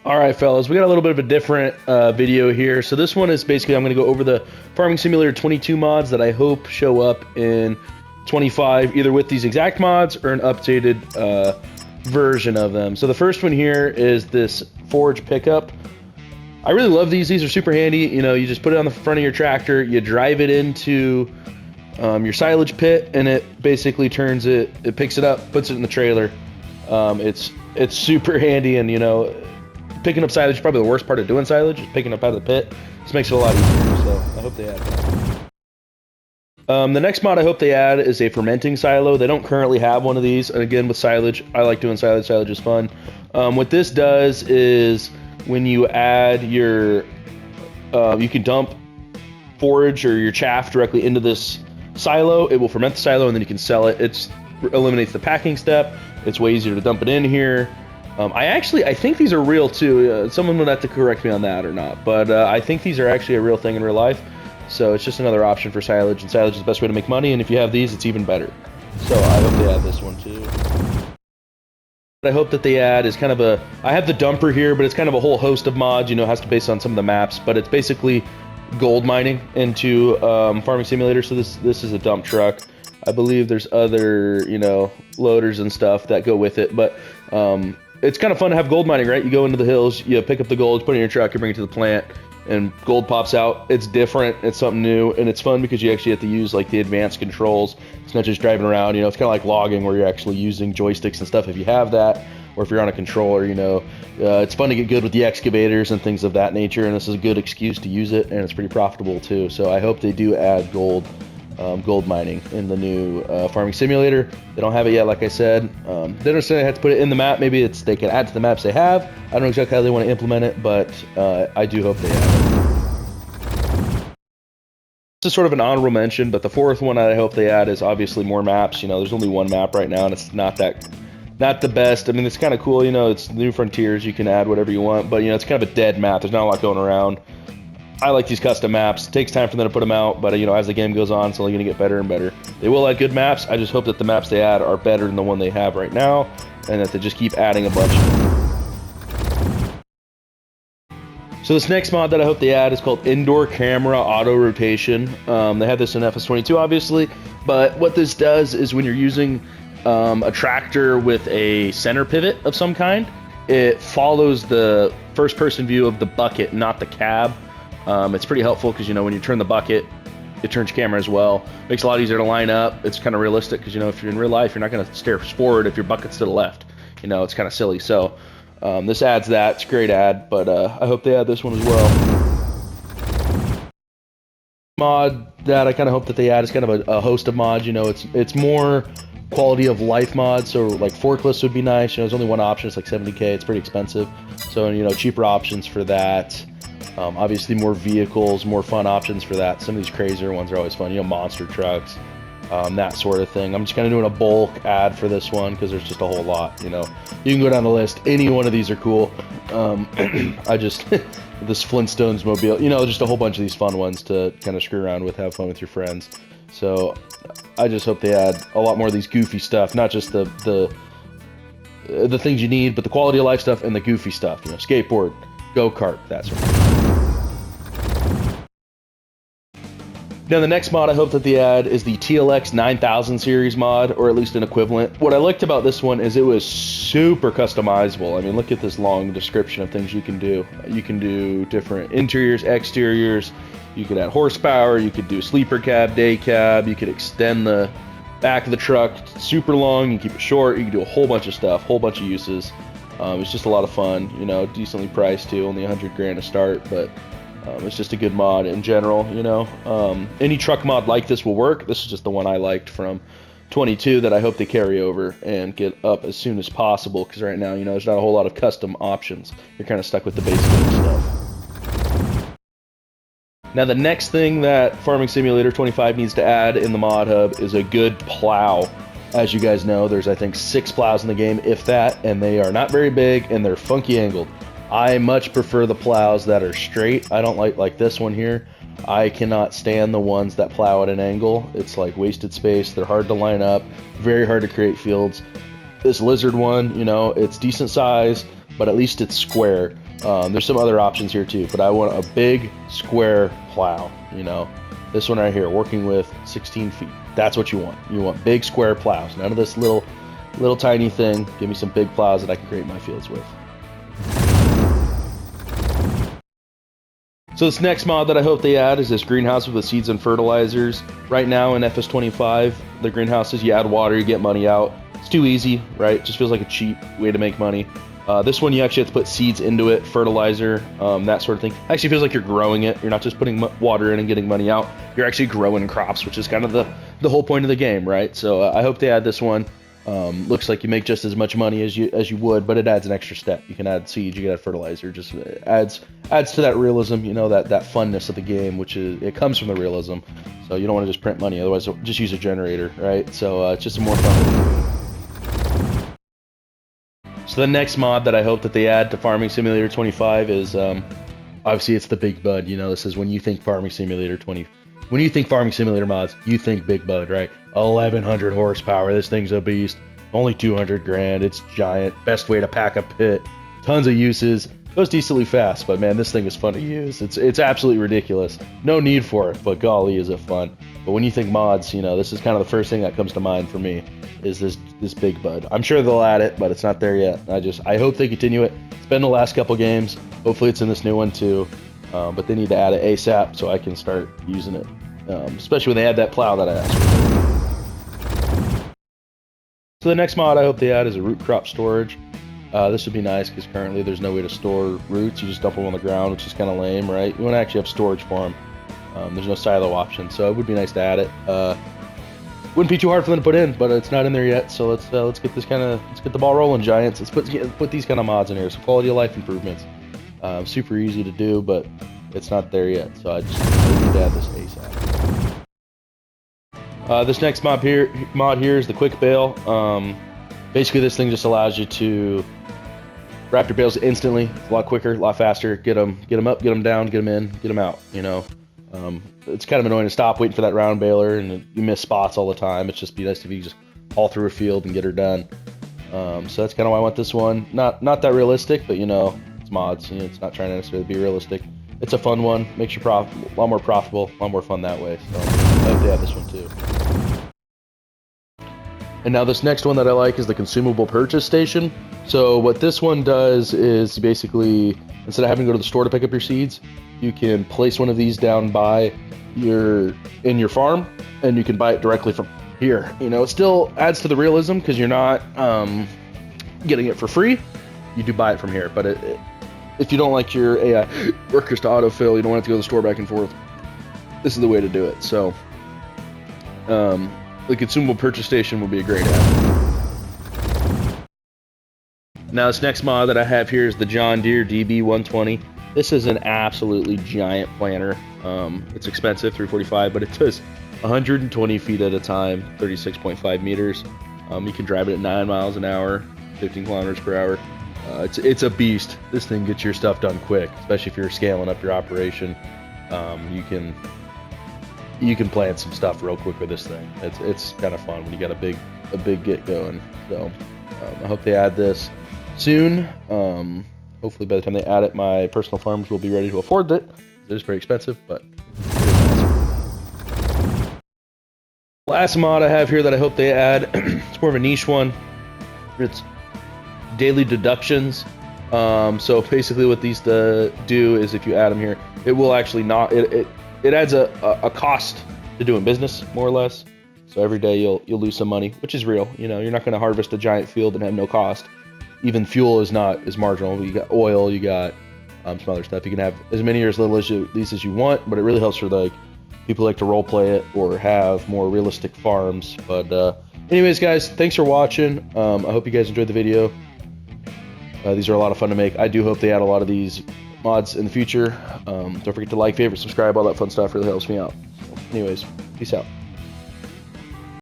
All right, fellas, we got a little bit of a different video here. So this one is basically I'm going to go over the Farming Simulator 22 mods that I hope show up in 25, either with these exact mods or an updated version of them. So the first one here is this forage pickup. I really love these. These are super handy. You know, you just put it on the front of your tractor, you drive it into your silage pit, and it basically turns it, it picks it up, puts it in the trailer. It's super handy, and you know, picking up silage is probably the worst part of doing silage, is picking up out of the pit. This makes it a lot easier, so I hope they add that. The next mod I hope they add is a fermenting silo. They don't currently have one of these, and again, with silage, I like doing silage. Silage is fun. What this does is when you add your, you can dump forage or your chaff directly into this silo. It will ferment the silo, and then you can sell it. It eliminates the packing step. It's way easier to dump it in here. I think these are real too. Someone would have to correct me on that or not, but I think these are actually a real thing in real life. So it's just another option for silage, and silage is the best way to make money, and if you have these, it's even better. So I hope they add this one too. What I hope that they add is kind of a, I have the dumper here, but it's kind of a whole host of mods, you know, it has to be based on some of the maps, but it's basically gold mining into Farming Simulator. So this is a dump truck. I believe there's other, you know, loaders and stuff that go with it, but it's kind of fun to have gold mining, right? You go into the hills, you pick up the gold, put it in your truck, you bring it to the plant, and gold pops out. It's different, it's something new, and it's fun because you actually have to use like the advanced controls. It's not just driving around, you know, it's kind of like logging where you're actually using joysticks and stuff if you have that, or if you're on a controller, you know. It's fun to get good with the excavators and things of that nature, and this is a good excuse to use it, and it's pretty profitable too. So I hope they do add gold mining in the new Farming Simulator. They don't have it yet, like I said. They don't necessarily have to put it in the map. Maybe it's they can add to the maps they have. I don't know exactly how they want to implement it, but I do hope they add it. This is sort of an honorable mention, but the fourth one I hope they add is obviously more maps. You know, there's only one map right now, and it's not the best. I mean, it's kind of cool, you know, it's New Frontiers, you can add whatever you want, but you know, it's kind of a dead map. There's not a lot going around. I like these custom maps. It takes time for them to put them out, but you know, as the game goes on, it's only going to get better and better. They will add good maps. I just hope that the maps they add are better than the one they have right now, and that they just keep adding a bunch. So this next mod that I hope they add is called Indoor Camera Auto Rotation. They have this in FS22, obviously, but what this does is when you're using a tractor with a center pivot of some kind, it follows the first-person view of the bucket, not the cab. It's pretty helpful because, you know, when you turn the bucket, it turns your camera as well. Makes it a lot easier to line up. It's kind of realistic because, you know, if you're in real life, you're not going to stare forward if your bucket's to the left. You know, it's kind of silly. So this adds that. It's a great ad, but I hope they add this one as well. Mod that I kind of hope that they add is kind of a host of mods. You know, it's more quality of life mods. So like forklifts would be nice. You know, there's only one option. It's like 70K. It's pretty expensive. So, you know, cheaper options for that. Obviously more vehicles, more fun options for that. Some of these crazier ones are always fun, you know, monster trucks, that sort of thing. I'm just kind of doing a bulk ad for this one because there's just a whole lot, you know. You can go down the list. Any one of these are cool. I just, this Flintstones mobile, you know, just a whole bunch of these fun ones to kind of screw around with, have fun with your friends. So I just hope they add a lot more of these goofy stuff, not just the things you need, but the quality of life stuff and the goofy stuff, you know, skateboard, go-kart, that sort of thing. Now the next mod I hope that they add is the TLX 9000 series mod, or at least an equivalent. What I liked about this one is it was super customizable. I mean, look at this long description of things you can do. You can do different interiors, exteriors, you could add horsepower, you could do sleeper cab, day cab, you could extend the back of the truck super long, you can keep it short, you can do a whole bunch of stuff, whole bunch of uses. It's just a lot of fun, you know, decently priced too, only 100 grand to start, but it's just a good mod in general, you know. Any truck mod like this will work. This is just the one I liked from 22 that I hope they carry over and get up as soon as possible, because right now, you know, there's not a whole lot of custom options. You're kind of stuck with the basic stuff. Now the next thing that Farming Simulator 25 needs to add in the mod hub is a good plow. As you guys know, there's I think 6 plows in the game, if that, and they are not very big and they're funky angled. I much prefer the plows that are straight. I don't like this one here. I cannot stand the ones that plow at an angle. It's like wasted space. They're hard to line up, very hard to create fields. This lizard one, you know, it's decent size, but at least it's square. There's some other options here too, but I want a big square plow, you know. This one right here, working with 16 feet. That's what you want. You want big square plows. None of this little tiny thing. Give me some big plows that I can create my fields with. So this next mod that I hope they add is this greenhouse with seeds and fertilizers. Right now in FS25, the greenhouses, you add water, you get money out. It's too easy, right? It just feels like a cheap way to make money. This one, you actually have to put seeds into it, fertilizer, that sort of thing. Actually feels like you're growing it. You're not just putting water in and getting money out. You're actually growing crops, which is kind of the whole point of the game, right? So I hope they add this one. Looks like you make just as much money as you would, but it adds an extra step. You can add seeds, you can add fertilizer. Just adds to that realism, you know, that funness of the game, which is, it comes from the realism. So you don't want to just print money, otherwise just use a generator, right? So it's just a more fun. So the next mod that I hope that they add to Farming Simulator 25 is, obviously it's the Big Bud. You know, this is when you think Farming Simulator 20. When you think Farming Simulator mods, you think Big Bud, right? 1100 horsepower, this thing's a beast. Only 200 grand, it's giant. Best way to pack a pit. Tons of uses. Goes decently fast, but man, this thing is fun to use. It's absolutely ridiculous. No need for it, but golly, is it fun. But when you think mods, you know, this is kind of the first thing that comes to mind for me, is this Big Bud. I'm sure they'll add it, but it's not there yet. I hope they continue it. It's been the last couple games. Hopefully it's in this new one too. But they need to add it ASAP so I can start using it. Especially when they add that plow that I asked for. So the next mod I hope they add is a root crop storage. This would be nice because currently there's no way to store roots. You just dump them on the ground, which is kind of lame, right? You want to actually have storage for them. There's no silo option, so it would be nice to add it. Wouldn't be too hard for them to put in, but it's not in there yet. So let's get the ball rolling, Giants. Let's put these kind of mods in here. So quality of life improvements. Super easy to do, but it's not there yet. So I just need to add this ASAP. This next mod here is the quick bale. Basically, this thing just allows you to wrap your bales instantly. It's a lot quicker, a lot faster. Get them up, get them down, get them in, get them out. You know, it's kind of annoying to stop waiting for that round baler, and you miss spots all the time. It's just be nice if you just haul through a field and get her done. So that's kind of why I want this one. Not that realistic, but you know, it's mods. You know, it's not trying to necessarily be realistic. It's a fun one. Makes you a lot more profitable, a lot more fun that way. So I hope they have this one too. And now this next one that I like is the consumable purchase station. So what this one does is basically, instead of having to go to the store to pick up your seeds, you can place one of these down in your farm, and you can buy it directly from here. You know, it still adds to the realism because you're not getting it for free. You do buy it from here, but if you don't like your AI workers to autofill, you don't want to go to the store back and forth, this is the way to do it. So the consumable purchase station will be a great add. Now this next mod that I have here is the John Deere DB120. This is an absolutely giant planter. It's expensive, $345, but it does 120 feet at a time, 36.5 meters. You can drive it at 9 miles an hour, 15 kilometers per hour. It's a beast. This thing gets your stuff done quick, especially if you're scaling up your operation. You can plant some stuff real quick with this thing. It's kind of fun when you got a big get going. So I hope they add this soon. Hopefully by the time they add it, my personal farms will be ready to afford it. It is very expensive, but last mod I have here that I hope they add, it's more of a niche one. It's daily deductions. So basically what these do is if you add them here, it will actually not, it adds a cost to doing business, more or less. So every day you'll lose some money, which is real. You know, you're not going to harvest a giant field and have no cost. Even fuel is marginal. You got oil, you got some other stuff. You can have as many or as little as these as you want, but it really helps for like people who like to role play it or have more realistic farms. But anyways, guys, thanks for watching. I hope you guys enjoyed the video. These are a lot of fun to make. I do hope they add a lot of these mods in the future. Don't forget to like, favorite, subscribe, all that fun stuff really helps me out. Anyways, peace out.